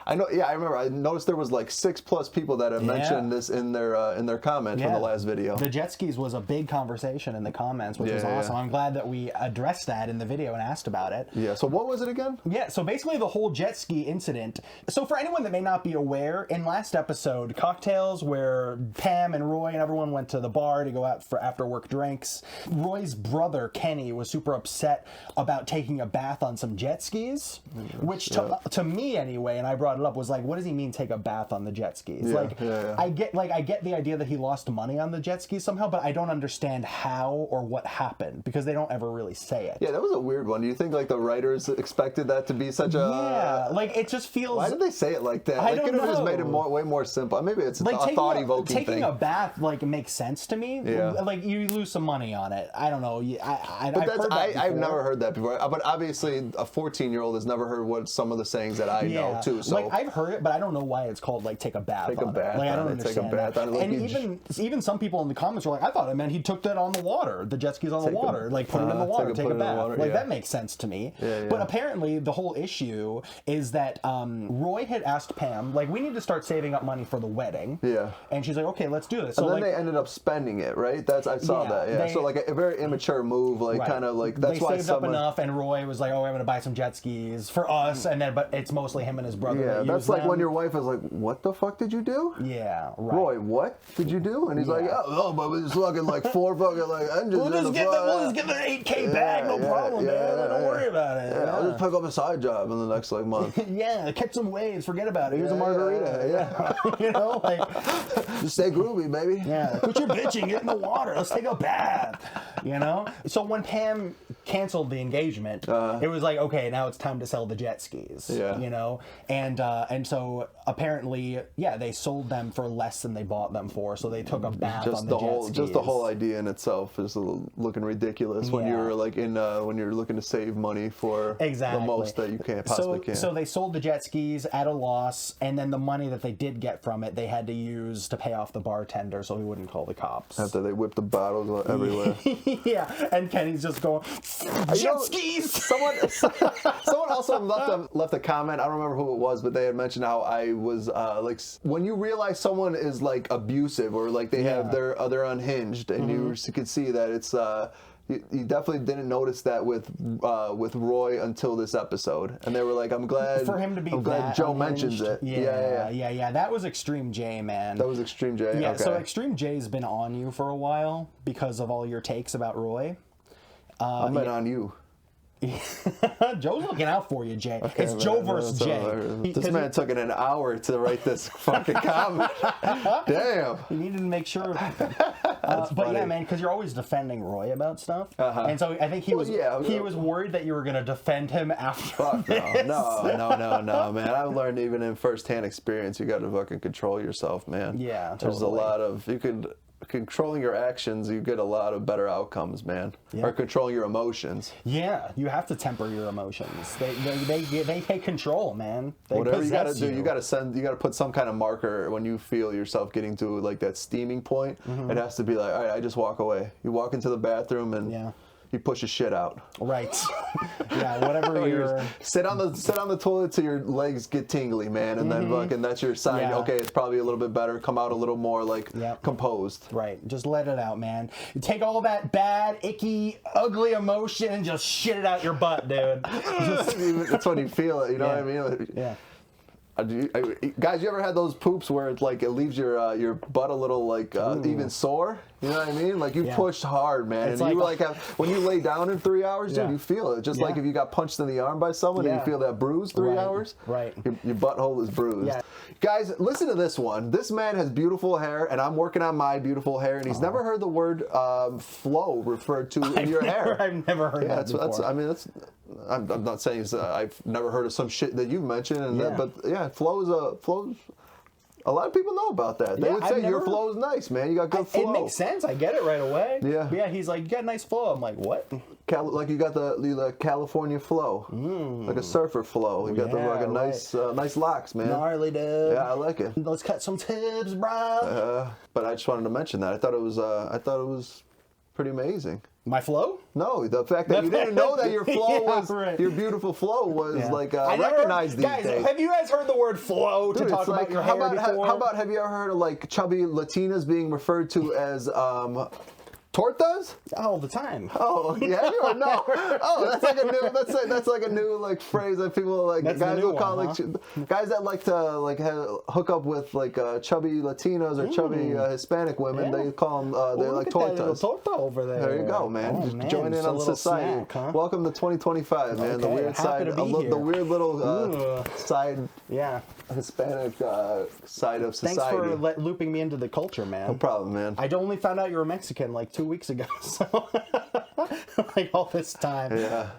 I know. Yeah, I remember. I noticed there was like 6+ people that had mentioned this in their comments from the last video. The jet skis was a big conversation in the comments, which was awesome. I'm glad that we addressed that in the video and asked about it. Yeah. So what was it again? Yeah. So basically, the whole jet ski incident. So for anyone that may not be aware, in last episode, Cocktails, where Pam and Roy and everyone went to the bar to go out for after work drinks, Roy's brother Kenny was super upset about taking a bath on some jet skis, which to me anyway, and I brought it up, was like, what does he mean take a bath on the jet skis? I get the idea that he lost money on the jet skis somehow, but I don't understand how or what happened because they don't ever really say it. Yeah, that was a weird one. Do you think like the writers expected that to be such a... Yeah, like it just feels... Why did they say it like that? I don't know. Could have just made it way more simple. Maybe it's like a thought-evoking thing. Taking a bath like makes sense to me. Yeah. Like you lose some money on it. I don't know. I've never heard that before. But obviously a 14-year-old has never heard what some of the sayings that I know too. So like I've heard it, but I don't know why it's called like take a bath. Take a bath. Like I don't understand. Take a bath. And even some people in the comments were like, I thought it meant he took that on the water, the jet skis on the water, like put it in the water, take a bath. Like that makes sense to me. But apparently the whole issue is that Roy had asked Pam, like, we need to start saving up money for the wedding. Yeah. And she's like, okay, let's do this. So and then they ended up spending it, right? I saw that. Yeah. So like a very immature move, like kind of like that's why they saved up enough, and Roy was like, oh, I'm going to buy some jet skis for us, and then but it's mostly him and his brother. Yeah, that's like when your wife is like, what the fuck did you do? Yeah, right. Roy, what did you do? And he's like, oh, but it's fucking like 4 fucking like engines. We'll just get the 8K bag, no problem, man. Don't worry about it. Yeah, I'll just pick up a side job in the next like month. Catch some waves, forget about it. Here's a margarita. You know, like just stay groovy, baby. Yeah, quit your bitching, get in the water. Let's take a bath. You know. So when Pam canceled the engagement, it was like, okay, now it's time to sell the jet skis. Yeah. You know, and so apparently, they sold them for less than they bought them for. So they took a bath on the jet skis. Just the whole idea in itself is looking ridiculous when you're like when you're looking to save money for the most that you possibly can. So they sold the jet skis at a loss, and then the money that they did get from it, they had to use to pay off the bartender so he wouldn't call the cops. After they whipped the bottles everywhere. Yeah, and Kenny's just going, jet skis! Someone also left a comment, I don't remember who it was, but they had mentioned how I was, like, when you realize someone is, like, abusive or, like, they're unhinged, and you can see that it's, you definitely didn't notice that with Roy until this episode, and they were like, "I'm glad for him to be. I'm glad Joe unhinged. mentions it." Yeah. That was Extreme J, man. That was Extreme J. Yeah. Okay. So Extreme J's been on you for a while because of all your takes about Roy. I'm on you. Joe's looking out for you, Jay. Okay, it's Joe versus Jay. This man took it an hour to write this fucking comment. Damn. You needed to make sure. But yeah, man, because you're always defending Roy about stuff, and so I think he was worried that you were going to defend him after. Fuck no, man. I've learned even in firsthand experience, you got to fucking control yourself, man. Yeah, totally. There's a lot of controlling your actions, you get a lot of better outcomes, man. Yeah. Or controlling your emotions. Yeah, you have to temper your emotions. They take control, man. Whatever you got to do, you got to put some kind of marker when you feel yourself getting to like that steaming point. It has to be like, all right, I just walk away. You walk into the bathroom and you push your shit out. Right. Yeah, whatever you're... Sit on the toilet till your legs get tingly, man, and then fucking that's your sign. Yeah. Okay, it's probably a little bit better. Come out a little more like composed. Right. Just let it out, man. You take all that bad, icky, ugly emotion and just shit it out your butt, dude. That's when you feel it. You know what I mean? Yeah. Guys, you ever had those poops where it's like it leaves your butt a little like even sore? You know what I mean? Like you pushed hard, man, it's and you like when you lay down in 3 hours, dude, you feel it. Just like if you got punched in the arm by someone and you feel that bruise 3 hours, right? Your butthole is bruised. Yeah. Guys, listen to this one. This man has beautiful hair, and I'm working on my beautiful hair, and he's never heard the word flow referred to in your hair. I've never heard that before. I'm not saying I've never heard of some shit that you've mentioned, but flows. A lot of people know about that. They would say your flow is nice, man. You got good flow. It makes sense. I get it right away. Yeah. But yeah, he's like, you got a nice flow. I'm like, what? Like you got the California flow, like a surfer flow. You got the nice locks, man. Gnarly, dude. Yeah, I like it. Let's cut some tips, bro. But I just wanted to mention that. I thought it was Pretty amazing. My flow? No, the fact that you didn't know that your flow was right. your beautiful flow was like I never- recognized these guys, days. have you guys heard the word flow to Dude, talk it's about like, your how hair about before? how about have you ever heard of like chubby Latinas being referred to as tortas? all the time? Oh yeah, or no? Oh, that's like a new. That's like a new like phrase that people like That's the guys new will call one, like guys that like to like hook up with like chubby Latinos or chubby Hispanic women. Yeah. They call them they're like Look at that little tortas. torta over there. There you go, man. Oh, Just man, join in just a on little society. snack, huh? Welcome to 2025, man. The Okay, weird happy side, to be here. the weird little side Yeah. Hispanic side of Thanks society. for looping me into the culture, man. No problem, man. I only found out you were Mexican like 2 weeks ago, so like all this time. Yeah.